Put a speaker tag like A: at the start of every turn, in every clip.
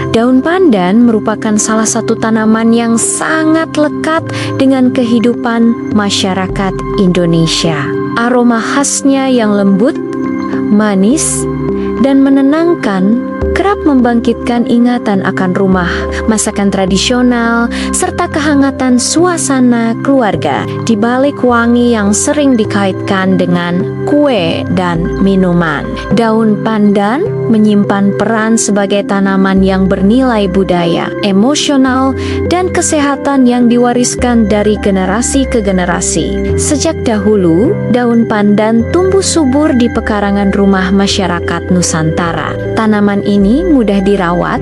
A: Daun pandan merupakan salah satu tanaman yang sangat lekat dengan kehidupan masyarakat Indonesia. Aroma khasnya yang lembut, manis, dan menenangkan kerap membangkitkan ingatan akan rumah, masakan tradisional, serta kehangatan suasana keluarga. Di balik wangi yang sering dikaitkan dengan kue dan minuman, daun pandan menyimpan peran sebagai tanaman yang bernilai budaya, emosional, dan kesehatan yang diwariskan dari generasi ke generasi. Sejak dahulu, daun pandan tumbuh subur di pekarangan rumah masyarakat Nusantara. Tanaman ini mudah dirawat,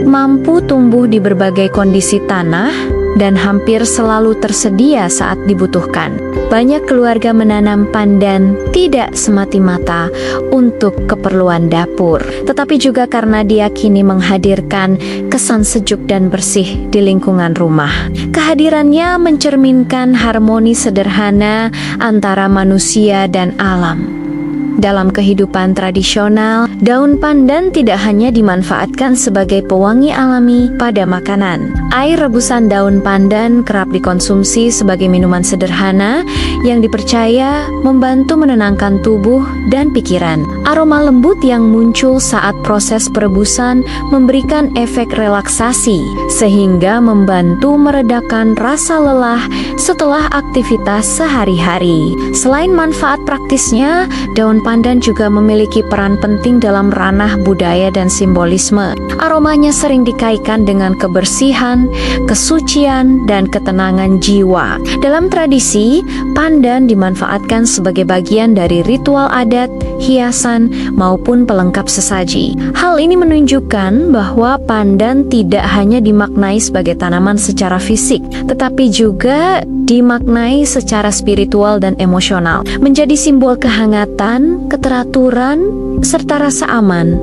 A: mampu tumbuh di berbagai kondisi tanah, dan hampir selalu tersedia saat dibutuhkan. Banyak keluarga menanam pandan tidak semata-mata untuk keperluan dapur, tetapi juga karena diyakini menghadirkan kesan sejuk dan bersih di lingkungan rumah. Kehadirannya mencerminkan harmoni sederhana antara manusia dan alam. Dalam kehidupan tradisional, daun pandan tidak hanya dimanfaatkan sebagai pewangi alami pada makanan. Air rebusan daun pandan kerap dikonsumsi sebagai minuman sederhana yang dipercaya membantu menenangkan tubuh dan pikiran. Aroma lembut yang muncul saat proses perebusan memberikan efek relaksasi, sehingga membantu meredakan rasa lelah setelah aktivitas sehari-hari. Selain manfaat praktisnya, daun pandan juga memiliki peran penting dalam ranah budaya dan simbolisme. Aromanya sering dikaitkan dengan kebersihan, kesucian, dan ketenangan jiwa. Dalam tradisi, pandan dimanfaatkan sebagai bagian dari ritual adat, hiasan, maupun pelengkap sesaji. Hal ini menunjukkan bahwa pandan tidak hanya dimaknai sebagai tanaman secara fisik, tetapi juga dimaknai secara spiritual dan emosional, menjadi simbol kehangatan, keteraturan, serta rasa aman.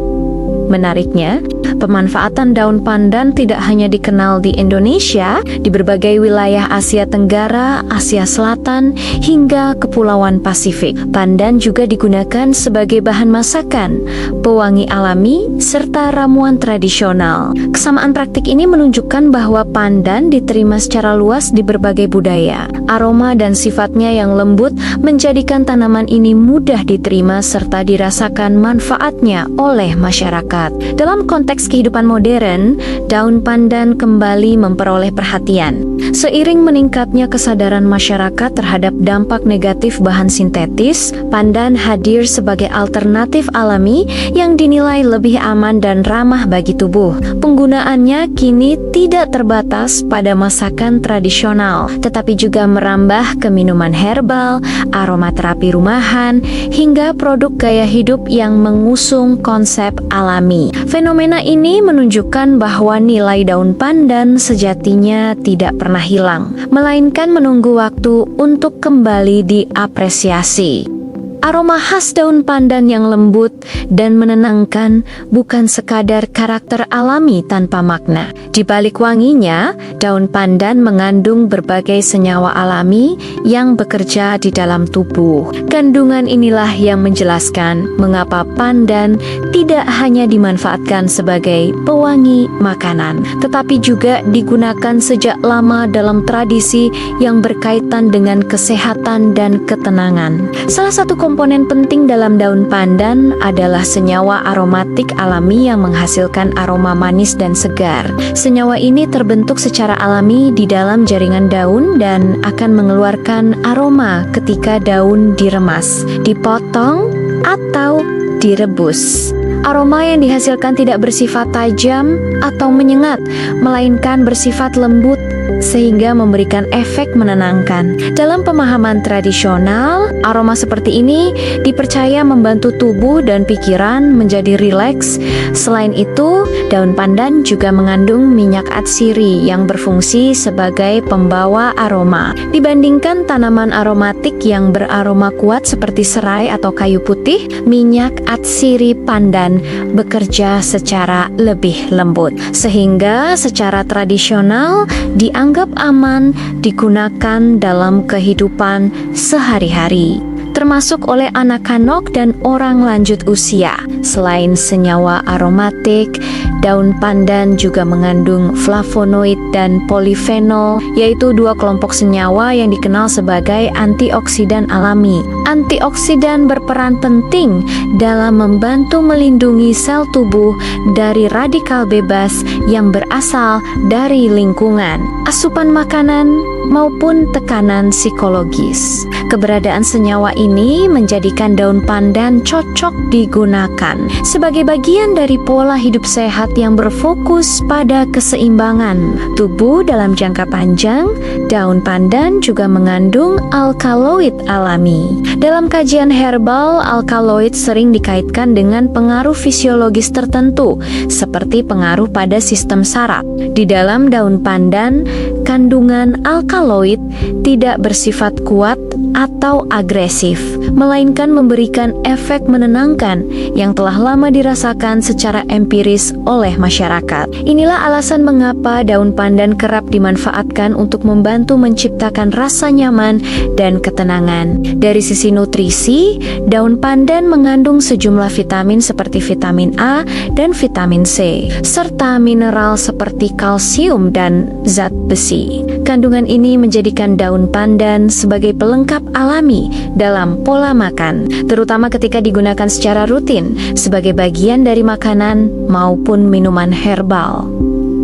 A: Menariknya, pemanfaatan daun pandan tidak hanya dikenal di Indonesia, di berbagai wilayah Asia Tenggara, Asia Selatan, hingga Kepulauan Pasifik. Pandan juga digunakan sebagai bahan masakan, pewangi alami, serta ramuan tradisional. Kesamaan praktik ini menunjukkan bahwa pandan diterima secara luas di berbagai budaya. Aroma dan sifatnya yang lembut menjadikan tanaman ini mudah diterima serta dirasakan manfaatnya oleh masyarakat. Dalam konteks kehidupan modern, daun pandan kembali memperoleh perhatian. Seiring meningkatnya kesadaran masyarakat terhadap dampak negatif bahan sintetis, pandan hadir sebagai alternatif alami yang dinilai lebih aman dan ramah bagi tubuh. Penggunaannya kini tidak terbatas pada masakan tradisional, tetapi juga merambah ke minuman herbal, aromaterapi rumahan, hingga produk gaya hidup yang mengusung konsep alami. Fenomena ini menunjukkan bahwa nilai daun pandan sejatinya tidak pernah hilang, melainkan menunggu waktu untuk kembali diapresiasi. Aroma khas daun pandan yang lembut dan menenangkan bukan sekadar karakter alami tanpa makna. Di balik wanginya, daun pandan mengandung berbagai senyawa alami yang bekerja di dalam tubuh. Kandungan inilah yang menjelaskan mengapa pandan tidak hanya dimanfaatkan sebagai pewangi makanan, tetapi juga digunakan sejak lama dalam tradisi yang berkaitan dengan kesehatan dan ketenangan. Salah satu komponen penting dalam daun pandan adalah senyawa aromatik alami yang menghasilkan aroma manis dan segar. Senyawa ini terbentuk secara alami di dalam jaringan daun dan akan mengeluarkan aroma ketika daun diremas, dipotong, atau direbus. Aroma yang dihasilkan tidak bersifat tajam atau menyengat, melainkan bersifat lembut sehingga memberikan efek menenangkan. Dalam pemahaman tradisional, aroma seperti ini dipercaya membantu tubuh dan pikiran menjadi rileks. Selain itu, daun pandan juga mengandung minyak atsiri yang berfungsi sebagai pembawa aroma. Dibandingkan tanaman aromatik yang beraroma kuat seperti serai atau kayu putih, minyak atsiri pandan bekerja secara lebih lembut, sehingga secara tradisional dianggap aman digunakan dalam kehidupan sehari-hari. termasuk oleh anak-anak dan orang lanjut usia. Selain senyawa aromatik, daun pandan juga mengandung flavonoid dan polifenol, yaitu dua kelompok senyawa yang dikenal sebagai antioksidan alami. Antioksidan berperan penting dalam membantu melindungi sel tubuh dari radikal bebas yang berasal dari lingkungan, asupan makanan, maupun tekanan psikologis. Keberadaan senyawa ini menjadikan daun pandan cocok digunakan sebagai bagian dari pola hidup sehat yang berfokus pada keseimbangan tubuh dalam jangka panjang. Daun pandan juga mengandung alkaloid alami. Dalam kajian herbal, alkaloid sering dikaitkan dengan pengaruh fisiologis tertentu, seperti pengaruh pada sistem saraf. Di dalam daun pandan, kandungan alkaloid tidak bersifat kuat atau agresif, melainkan memberikan efek menenangkan yang telah lama dirasakan secara empiris oleh masyarakat. Inilah alasan mengapa daun pandan kerap dimanfaatkan untuk membantu menciptakan rasa nyaman dan ketenangan. Dari sisi nutrisi, daun pandan mengandung sejumlah vitamin seperti vitamin A dan vitamin C, serta mineral seperti kalsium dan zat besi. Kandungan ini menjadikan daun pandan sebagai pelengkap alami dalam pola makan, terutama ketika digunakan secara rutin sebagai bagian dari makanan maupun minuman herbal.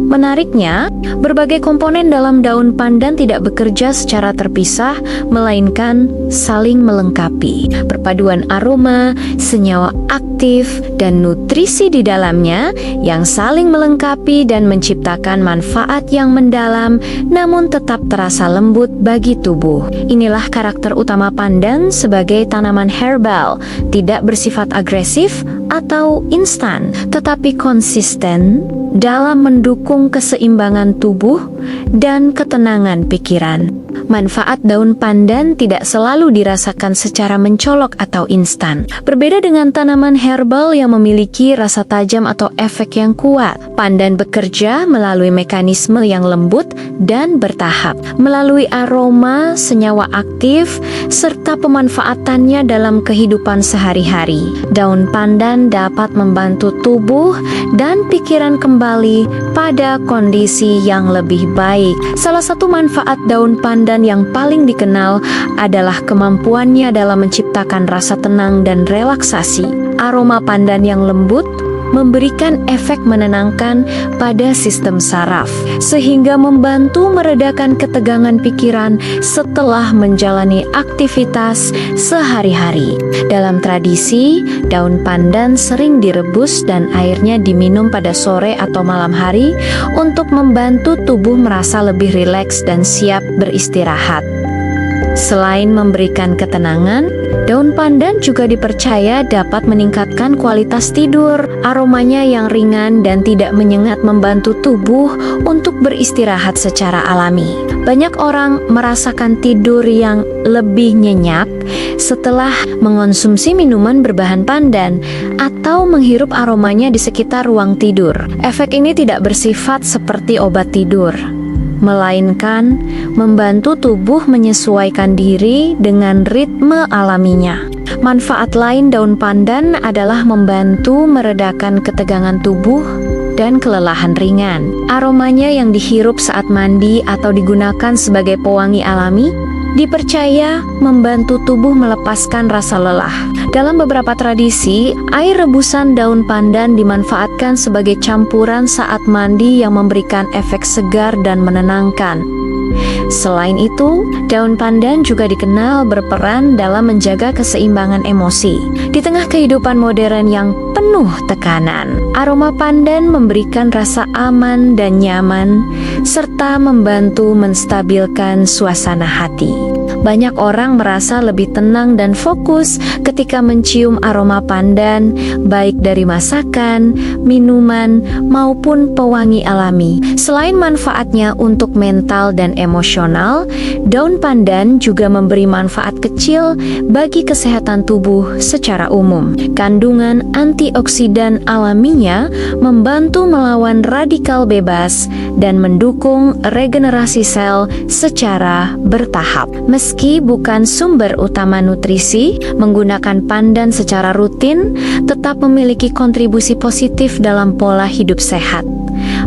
A: Menariknya, berbagai komponen dalam daun pandan tidak bekerja secara terpisah, melainkan saling melengkapi. Perpaduan aroma, senyawa aktif, dan nutrisi di dalamnya yang saling melengkapi dan menciptakan manfaat yang mendalam, namun tetap terasa lembut bagi tubuh. Inilah karakter utama pandan sebagai tanaman herbal, tidak bersifat agresif atau instan, tetapi konsisten dalam mendukung keseimbangan tubuh dan ketenangan pikiran. Manfaat daun pandan tidak selalu dirasakan secara mencolok atau instan. Berbeda dengan tanaman herbal yang memiliki rasa tajam atau efek yang kuat, pandan bekerja melalui mekanisme yang lembut dan bertahap, melalui aroma, senyawa aktif, serta pemanfaatannya dalam kehidupan sehari-hari. Daun pandan dapat membantu tubuh dan pikiran kembali pada kondisi yang lebih baik. Salah satu manfaat daun pandan yang paling dikenal adalah kemampuannya dalam menciptakan rasa tenang dan relaksasi. Aroma pandan yang lembut memberikan efek menenangkan pada sistem saraf, sehingga membantu meredakan ketegangan pikiran setelah menjalani aktivitas sehari-hari. Dalam tradisi, daun pandan sering direbus dan airnya diminum pada sore atau malam hari untuk membantu tubuh merasa lebih rileks dan siap beristirahat. Selain memberikan ketenangan, daun pandan juga dipercaya dapat meningkatkan kualitas tidur. Aromanya yang ringan dan tidak menyengat membantu tubuh untuk beristirahat secara alami. Banyak orang merasakan tidur yang lebih nyenyak setelah mengonsumsi minuman berbahan pandan atau menghirup aromanya di sekitar ruang tidur. Efek ini tidak bersifat seperti obat tidur, melainkan membantu tubuh menyesuaikan diri dengan ritme alaminya. Manfaat lain daun pandan adalah membantu meredakan ketegangan tubuh dan kelelahan ringan. Aromanya yang dihirup saat mandi atau digunakan sebagai pewangi alami dipercaya membantu tubuh melepaskan rasa lelah. Dalam beberapa tradisi, air rebusan daun pandan dimanfaatkan sebagai campuran saat mandi yang memberikan efek segar dan menenangkan. Selain itu, daun pandan juga dikenal berperan dalam menjaga keseimbangan emosi. Di tengah kehidupan modern yang penuh tekanan, aroma pandan memberikan rasa aman dan nyaman, serta membantu menstabilkan suasana hati. Banyak orang merasa lebih tenang dan fokus ketika mencium aroma pandan, baik dari masakan, minuman, maupun pewangi alami. Selain manfaatnya untuk mental dan emosional, daun pandan juga memberi manfaat kecil bagi kesehatan tubuh secara umum. Kandungan antioksidan alaminya membantu melawan radikal bebas dan mendukung regenerasi sel secara bertahap. Meski bukan sumber utama nutrisi, menggunakan pandan secara rutin tetap memiliki kontribusi positif dalam pola hidup sehat.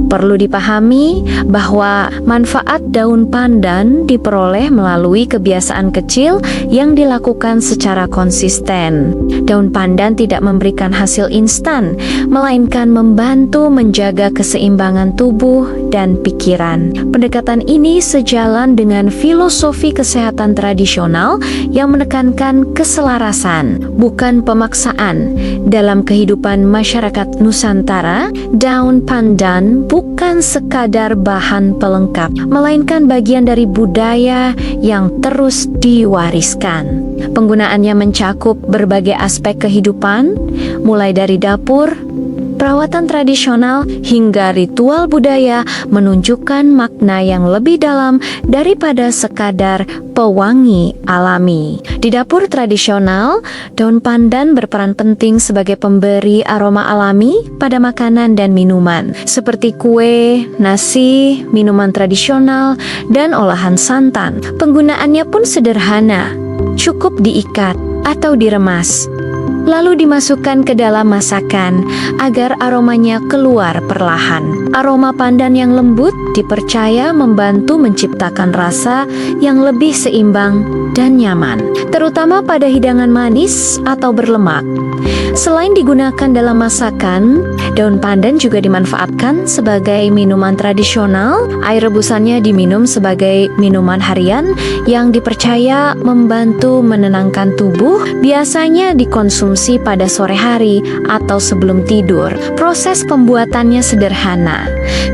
A: Perlu dipahami bahwa manfaat daun pandan diperoleh melalui kebiasaan kecil yang dilakukan secara konsisten. Daun pandan tidak memberikan hasil instan, melainkan membantu menjaga keseimbangan tubuh dan pikiran. Pendekatan ini sejalan dengan filosofi kesehatan tradisional yang menekankan keselarasan, bukan pemaksaan. Dalam kehidupan masyarakat Nusantara, daun pandan bukan sekadar bahan pelengkap, melainkan bagian dari budaya yang terus diwariskan. Penggunaannya mencakup berbagai aspek kehidupan, mulai dari dapur, perawatan tradisional, hingga ritual budaya, menunjukkan makna yang lebih dalam daripada sekadar pewangi alami. Di dapur tradisional, daun pandan berperan penting sebagai pemberi aroma alami pada makanan dan minuman, seperti kue, nasi, minuman tradisional, dan olahan santan. Penggunaannya pun sederhana, cukup diikat atau diremas, lalu dimasukkan ke dalam masakan agar aromanya keluar perlahan. Aroma pandan yang lembut dipercaya membantu menciptakan rasa yang lebih seimbang dan nyaman, terutama pada hidangan manis atau berlemak. Selain digunakan dalam masakan, daun pandan juga dimanfaatkan sebagai minuman tradisional. Air rebusannya diminum sebagai minuman harian yang dipercaya membantu menenangkan tubuh, biasanya dikonsumsi pada sore hari atau sebelum tidur. Proses pembuatannya sederhana,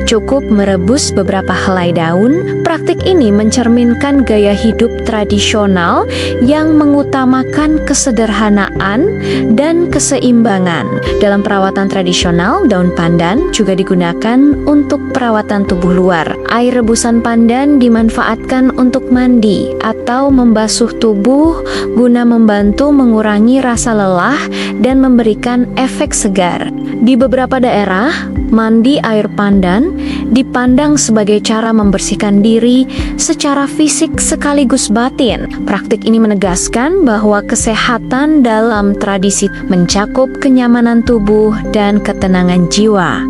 A: cukup merebus beberapa helai daun. Praktik ini mencerminkan gaya hidup tradisional yang mengutamakan kesederhanaan dan keseimbangan. Dalam perawatan tradisional, daun pandan juga digunakan untuk perawatan tubuh luar. Air rebusan pandan dimanfaatkan untuk mandi atau membasuh tubuh guna membantu mengurangi rasa lelah dan memberikan efek segar. Di beberapa daerah, mandi air pandan dipandang sebagai cara membersihkan diri secara fisik sekaligus batin. Praktik ini menegaskan bahwa kesehatan dalam tradisi mencakup kenyamanan tubuh dan ketenangan jiwa.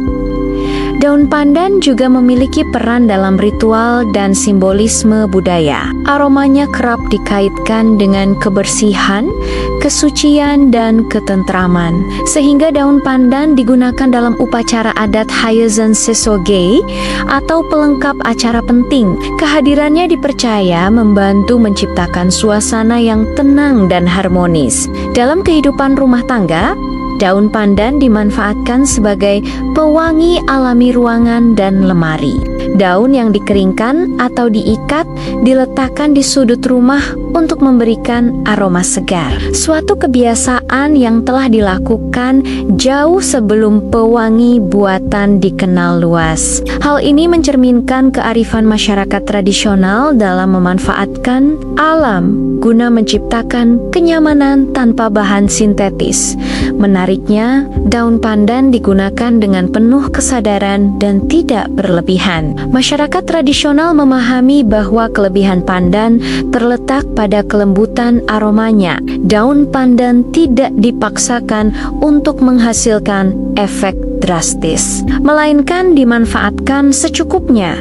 A: Daun pandan juga memiliki peran dalam ritual dan simbolisme budaya. Aromanya kerap dikaitkan dengan kebersihan, kesucian, dan ketentraman, sehingga daun pandan digunakan dalam upacara adat Hayezan Sesoge atau pelengkap acara penting. Kehadirannya dipercaya membantu menciptakan suasana yang tenang dan harmonis. Dalam kehidupan rumah tangga, daun pandan dimanfaatkan sebagai pewangi alami ruangan dan lemari. Daun yang dikeringkan atau diikat diletakkan di sudut rumah untuk memberikan aroma segar. Suatu kebiasaan yang telah dilakukan jauh sebelum pewangi buatan dikenal luas. Hal ini mencerminkan kearifan masyarakat tradisional dalam memanfaatkan alam guna menciptakan kenyamanan tanpa bahan sintetis. Menariknya, daun pandan digunakan dengan penuh kesadaran dan tidak berlebihan. Masyarakat tradisional memahami bahwa kelebihan pandan terletak pada kelembutan aromanya. Daun pandan tidak dipaksakan untuk menghasilkan efek drastis, melainkan dimanfaatkan secukupnya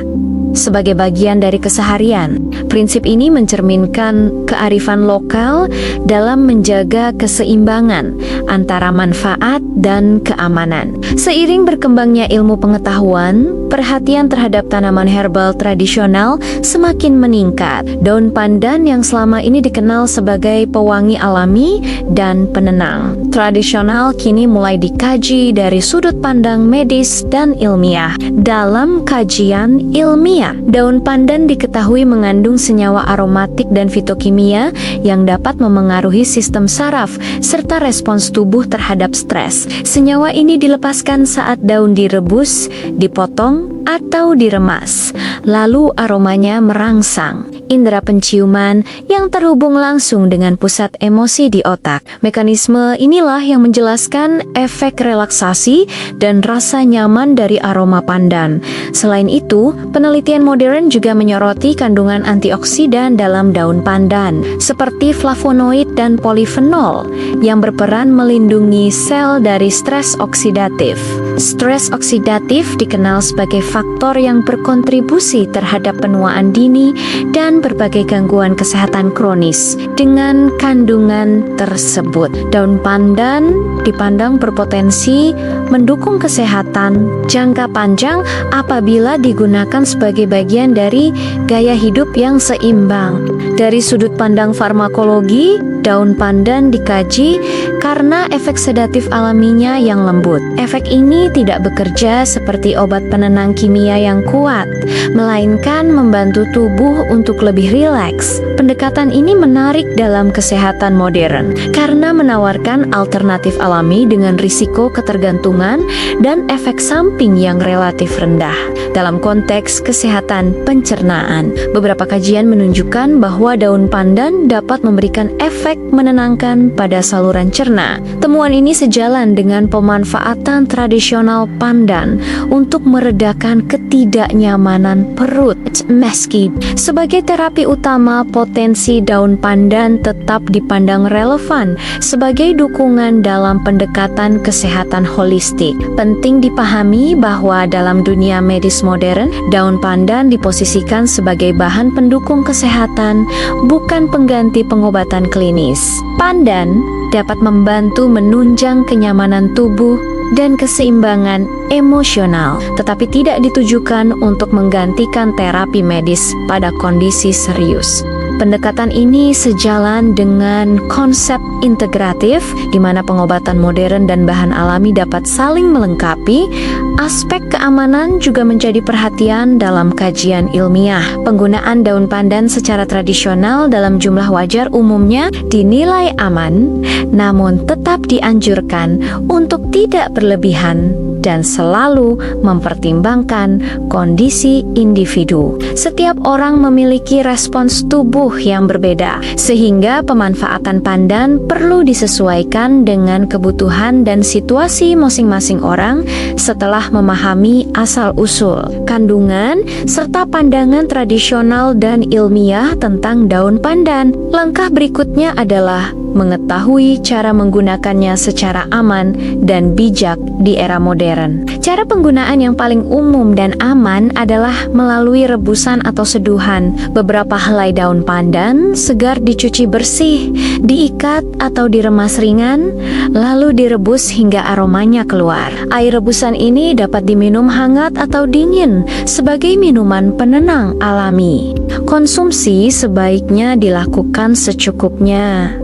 A: sebagai bagian dari keseharian. Prinsip ini mencerminkan kearifan lokal dalam menjaga keseimbangan antara manfaat dan keamanan. Seiring berkembangnya ilmu pengetahuan, perhatian terhadap tanaman herbal tradisional semakin meningkat. Daun pandan yang selama ini dikenal sebagai pewangi alami dan penenang tradisional kini mulai dikaji dari sudut pandang medis dan ilmiah. Dalam kajian ilmiah, daun pandan diketahui mengandung senyawa aromatik dan fitokimia yang dapat memengaruhi sistem saraf serta respons tubuh terhadap stres. Senyawa ini dilepaskan saat daun direbus, dipotong, atau diremas. Lalu aromanya merangsang. indera penciuman yang terhubung langsung dengan pusat emosi di otak. Mekanisme inilah yang menjelaskan efek relaksasi dan rasa nyaman dari aroma pandan. Selain itu, penelitian modern juga menyoroti kandungan antioksidan dalam daun pandan, seperti flavonoid dan polifenol, yang berperan melindungi sel dari stres oksidatif. Stres oksidatif dikenal sebagai faktor yang berkontribusi terhadap penuaan dini dan berbagai gangguan kesehatan kronis. Dengan kandungan tersebut, daun pandan dipandang berpotensi mendukung kesehatan jangka panjang apabila digunakan sebagai bagian dari gaya hidup yang seimbang. Dari sudut pandang farmakologi, daun pandan dikaji karena efek sedatif alaminya yang lembut. Efek ini tidak bekerja seperti obat penenang kimia yang kuat, melainkan membantu tubuh untuk lebih rileks. Pendekatan ini menarik dalam kesehatan modern karena menawarkan alternatif alami dengan risiko ketergantungan dan efek samping yang relatif rendah. Dalam konteks kesehatan pencernaan, beberapa kajian menunjukkan bahwa daun pandan dapat memberikan efek menenangkan pada saluran cerna. Temuan ini sejalan dengan pemanfaatan tradisional pandan untuk meredakan ketidaknyamanan perut. Meski sebagai terapi utama, potensi daun pandan tetap dipandang relevan sebagai dukungan dalam pendekatan kesehatan holistik. Penting dipahami bahwa dalam dunia medis modern, daun pandan diposisikan sebagai bahan pendukung kesehatan, bukan pengganti pengobatan klinis. Pandan dapat membantu menunjang kenyamanan tubuh dan keseimbangan emosional, tetapi tidak ditujukan untuk menggantikan terapi medis pada kondisi serius. Pendekatan ini sejalan dengan konsep integratif, di mana pengobatan modern dan bahan alami dapat saling melengkapi. Aspek keamanan juga menjadi perhatian dalam kajian ilmiah. Penggunaan daun pandan secara tradisional dalam jumlah wajar umumnya dinilai aman, namun tetap dianjurkan untuk tidak berlebihan dan selalu mempertimbangkan kondisi individu. Setiap orang memiliki respons tubuh yang berbeda, sehingga pemanfaatan pandan perlu disesuaikan dengan kebutuhan dan situasi masing-masing orang setelah memahami asal-usul, kandungan, serta pandangan tradisional dan ilmiah tentang daun pandan. Langkah berikutnya adalah mengetahui cara menggunakannya secara aman dan bijak di era modern. Cara penggunaan yang paling umum dan aman adalah melalui rebusan atau seduhan. Beberapa helai daun pandan segar dicuci bersih, diikat atau diremas ringan, lalu direbus hingga aromanya keluar. Air rebusan ini dapat diminum hangat atau dingin sebagai minuman penenang alami. Konsumsi sebaiknya dilakukan secukupnya,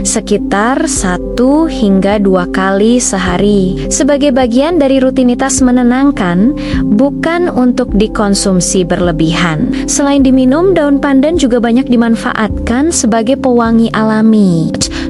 A: sekitar 1 hingga 2 kali sehari, sebagai bagian dari rutinitas menenangkan, bukan untuk dikonsumsi berlebihan. Selain diminum, daun pandan juga banyak dimanfaatkan sebagai pewangi alami.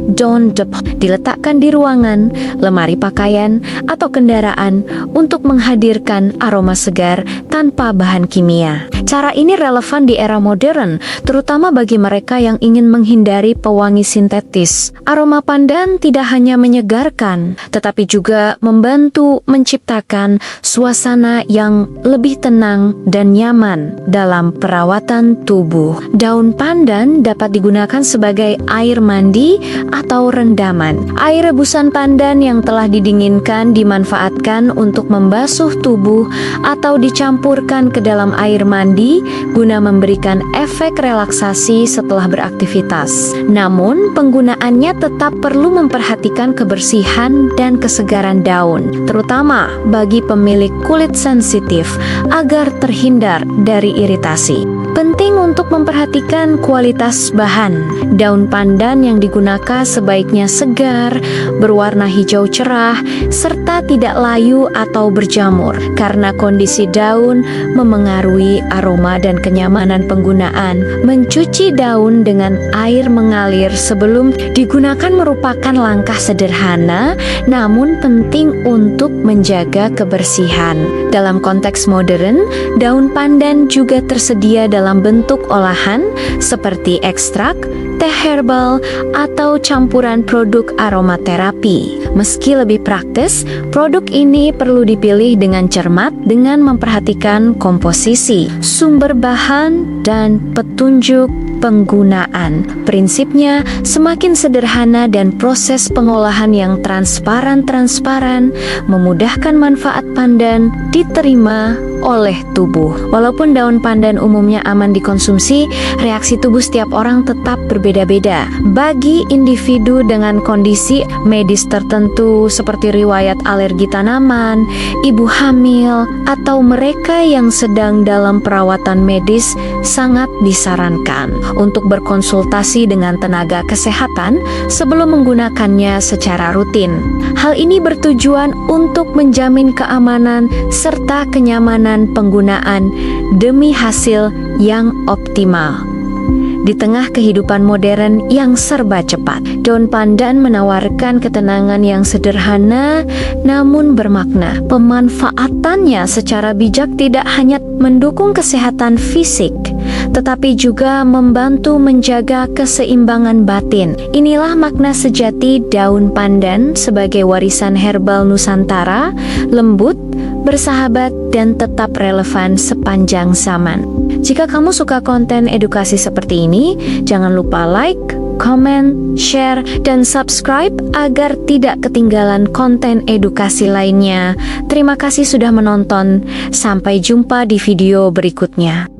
A: Daun diletakkan di ruangan, lemari pakaian, atau kendaraan untuk menghadirkan aroma segar tanpa bahan kimia. Cara ini relevan di era modern, terutama bagi mereka yang ingin menghindari pewangi sintetis. Aroma pandan tidak hanya menyegarkan, tetapi juga membantu menciptakan suasana yang lebih tenang dan nyaman dalam perawatan tubuh. Daun pandan dapat digunakan sebagai air mandi atau rendaman. Air rebusan pandan yang telah didinginkan dimanfaatkan untuk membasuh tubuh atau dicampurkan ke dalam air mandi guna memberikan efek relaksasi setelah beraktivitas. Namun, penggunaannya tetap perlu memperhatikan kebersihan dan kesegaran daun, terutama bagi pemilik kulit sensitif agar terhindar dari iritasi. Penting untuk memperhatikan kualitas bahan. Daun pandan yang digunakan sebaiknya segar, berwarna hijau cerah, serta tidak layu atau berjamur, karena kondisi daun memengaruhi aroma dan kenyamanan penggunaan. Mencuci daun dengan air mengalir sebelum digunakan merupakan langkah sederhana, namun penting untuk menjaga kebersihan. Dalam konteks modern, daun pandan juga tersedia dalam dalam bentuk olahan seperti ekstrak, teh herbal, atau campuran produk aromaterapi. Meski lebih praktis, produk ini perlu dipilih dengan cermat dengan memperhatikan komposisi, sumber bahan, dan petunjuk penggunaan. Prinsipnya semakin sederhana dan proses pengolahan yang transparan memudahkan manfaat pandan diterima oleh tubuh. Walaupun daun pandan umumnya aman dikonsumsi, reaksi tubuh setiap orang tetap berbeda-beda. Bagi individu dengan kondisi medis tertentu seperti riwayat alergi tanaman, ibu hamil, atau mereka yang sedang dalam perawatan medis, sangat disarankan untuk berkonsultasi dengan tenaga kesehatan sebelum menggunakannya secara rutin. Hal ini bertujuan untuk menjamin keamanan serta kenyamanan penggunaan demi hasil yang optimal. Di tengah kehidupan modern yang serba cepat, daun pandan menawarkan ketenangan yang sederhana namun bermakna. Pemanfaatannya secara bijak tidak hanya mendukung kesehatan fisik, tetapi juga membantu menjaga keseimbangan batin. Inilah makna sejati daun pandan sebagai warisan herbal Nusantara, lembut, bersahabat, dan tetap relevan sepanjang zaman. Jika kamu suka konten edukasi seperti ini, jangan lupa like, comment, share, dan subscribe agar tidak ketinggalan konten edukasi lainnya. Terima kasih sudah menonton. Sampai jumpa di video berikutnya.